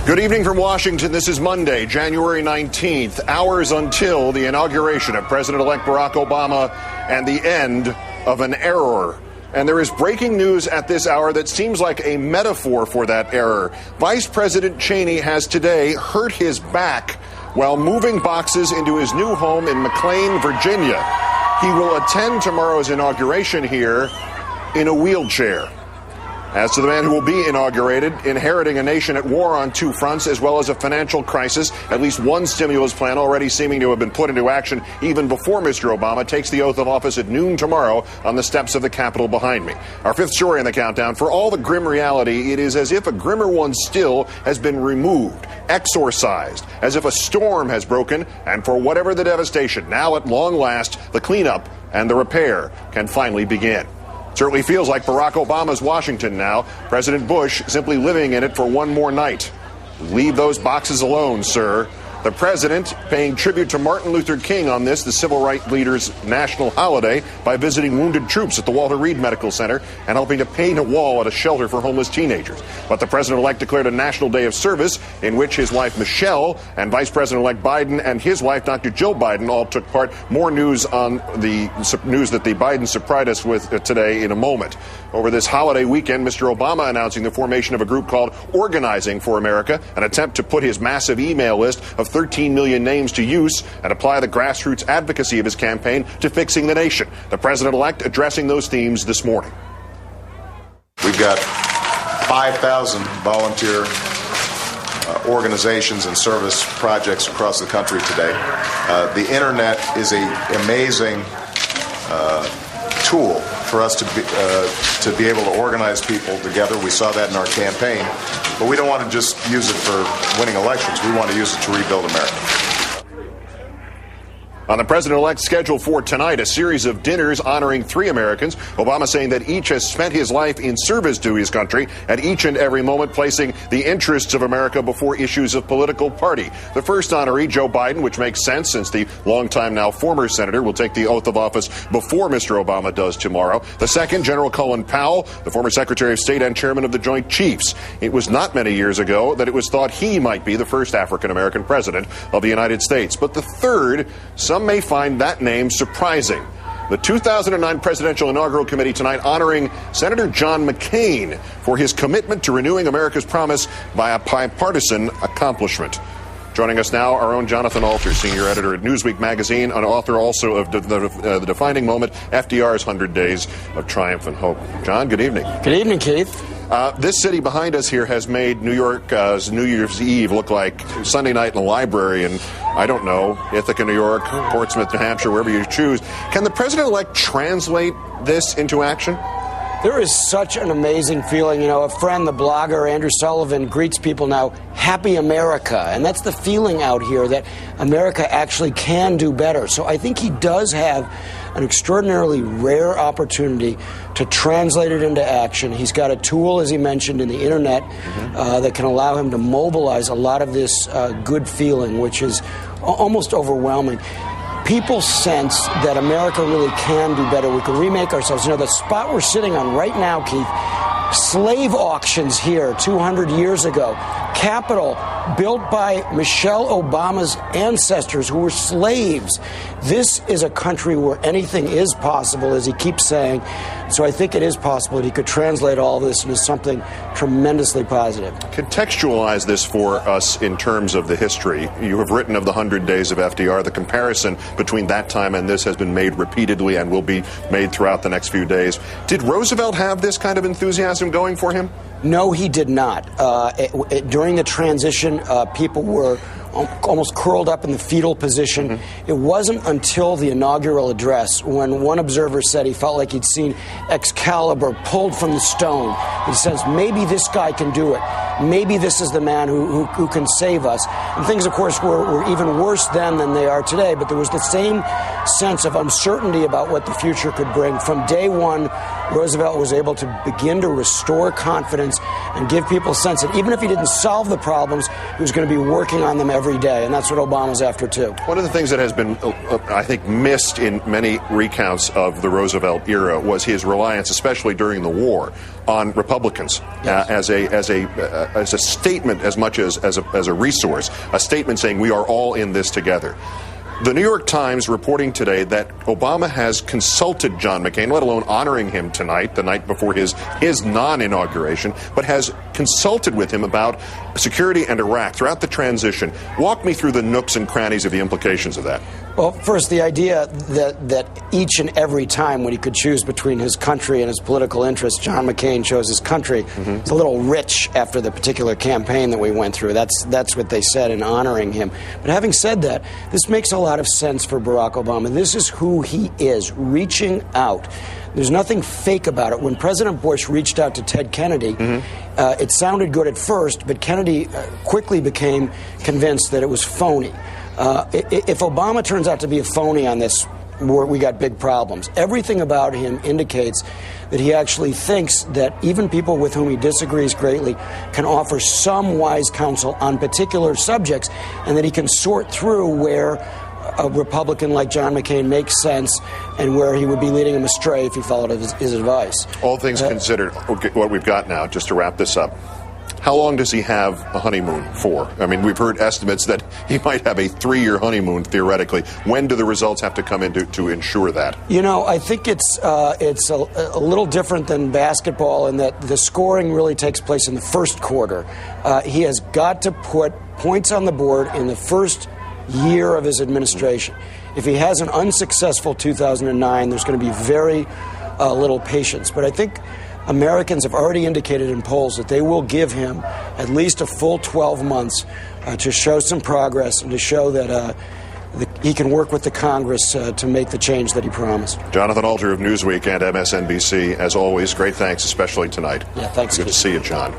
Good evening from Washington. This is Monday, January 19th, hours until the inauguration of President-elect Barack Obama and the end of an error. And there is breaking news at this hour that seems like a metaphor for that error. Vice President Cheney has today hurt his back while moving boxes into his new home in McLean, Virginia. He will attend tomorrow's inauguration here in a wheelchair. As to the man who will be inaugurated, inheriting a nation at war on two fronts as well as a financial crisis, at least one stimulus plan already seeming to have been put into action even before Mr. Obama takes the oath of office at noon tomorrow on the steps of the Capitol behind me. Our fifth story in the countdown, for all the grim reality, it is as if a grimmer one still has been removed, exorcised, as if a storm has broken, and for whatever the devastation, now at long last, the cleanup and the repair can finally begin. Certainly feels like Barack Obama's Washington now. President Bush simply living in it for one more night. Leave those boxes alone, sir. The president paying tribute to Martin Luther King on this, the civil rights leader's national holiday, by visiting wounded troops at the Walter Reed Medical Center and helping to paint a wall at a shelter for homeless teenagers. But the president-elect declared a national day of service in which his wife Michelle and Vice President-elect Biden and his wife Dr. Jill Biden all took part. More news on the news that the Biden surprised us with today in a moment. Over this holiday weekend, Mr. Obama announcing the formation of a group called Organizing for America, an attempt to put his massive email list of 13 million names to use and apply the grassroots advocacy of his campaign to fixing the nation. The president-elect addressing those themes this morning. We've got 5,000 volunteer organizations and service projects across the country today. The internet is an amazing tool for us to be able to organize people together. We saw that in our campaign. But we don't want to just use it for winning elections. We want to use it to rebuild America. On the president-elect's schedule for tonight, a series of dinners honoring three Americans. Obama saying that each has spent his life in service to his country, at each and every moment placing the interests of America before issues of political party. The first honoree, Joe Biden, which makes sense since the longtime now former senator will take the oath of office before Mr. Obama does tomorrow. The second, General Colin Powell, the former Secretary of State and Chairman of the Joint Chiefs. It was not many years ago that it was thought he might be the first African-American president of the United States. But the third, some may find that name surprising. The 2009 Presidential Inaugural Committee tonight honoring Senator John McCain for his commitment to renewing America's promise by a bipartisan accomplishment. Joining us now, our own Jonathan Alter, senior editor at Newsweek magazine, and author also of the defining moment, FDR's 100 Days of Triumph and Hope. John, good evening. Good evening, Keith. This city behind us here has made New York's New Year's Eve look like Sunday night in a library in, I don't know, Ithaca, New York, Portsmouth, New Hampshire, wherever you choose. Can the president-elect translate this into action? There is such an amazing feeling. You know, a friend, the blogger Andrew Sullivan, greets people now, happy America. And that's the feeling out here that America actually can do better. So I think he does have an extraordinarily rare opportunity to translate it into action. He's got a tool, as he mentioned, in the internet that can allow him to mobilize a lot of this good feeling, which is almost overwhelming. People sense that America really can do better. We can remake ourselves. You know, the spot we're sitting on right now, Keith, slave auctions here 200 years ago. Capitol built by Michelle Obama's ancestors who were slaves. This is a country where anything is possible, as he keeps saying. So I think it is possible that he could translate all this into something tremendously positive. Contextualize this for us in terms of the history. You have written of the 100 Days of FDR. The comparison between that time and this has been made repeatedly and will be made throughout the next few days. Did Roosevelt have this kind of enthusiasm going for him? No, he did not. During the transition, people were almost curled up in the fetal position. It wasn't until the inaugural address when one observer said he felt like he'd seen Excalibur pulled from the stone. He says, maybe this guy can do it. Maybe this is the man who can save us. And things, of course, were even worse then than they are today, but there was the same sense of uncertainty about what the future could bring. From day one, Roosevelt was able to begin to restore confidence and give people a sense that even if he didn't solve the problems, he was going to be working on them every day, and that's what Obama's after, too. One of the things that has been, I think, missed in many recounts of the Roosevelt era was his reliance, especially during the war, on Republicans as a as a statement as much as a resource, a statement saying we are all in this together. The New York Times reporting today that Obama has consulted John McCain, let alone honoring him tonight, the night before his non-inauguration, but has consulted with him about security and Iraq throughout the transition. Walk me through the nooks and crannies of the implications of that. Well, first, the idea that each and every time when he could choose between his country and his political interests, John McCain chose his country. It's a little rich after the particular campaign that we went through. That's what they said in honoring him. But having said that, this makes a lot of sense for Barack Obama. This is who he is, reaching out. There's nothing fake about it. When President Bush reached out to Ted Kennedy, it sounded good at first, but Kennedy quickly became convinced that it was phony. If Obama turns out to be a phony on this, we got big problems. Everything about him indicates that he actually thinks that even people with whom he disagrees greatly can offer some wise counsel on particular subjects, and that he can sort through where a Republican like John McCain makes sense and where he would be leading him astray if he followed his advice. All things considered, what we've got now, just to wrap this up, how long does he have a honeymoon for? I mean, we've heard estimates that he might have a 3-year honeymoon, theoretically. When do the results have to come in to ensure that? You know, I think it's a little different than basketball in that the scoring really takes place in the first quarter. He has got to put points on the board in the first year of his administration. If he has an unsuccessful 2009, there's going to be very little patience. But I think Americans have already indicated in polls that they will give him at least a full 12 months to show some progress and to show that he can work with the Congress to make the change that he promised. Jonathan Alter of Newsweek and MSNBC, as always, great thanks, especially tonight. Yeah, thanks. Good to see you, John.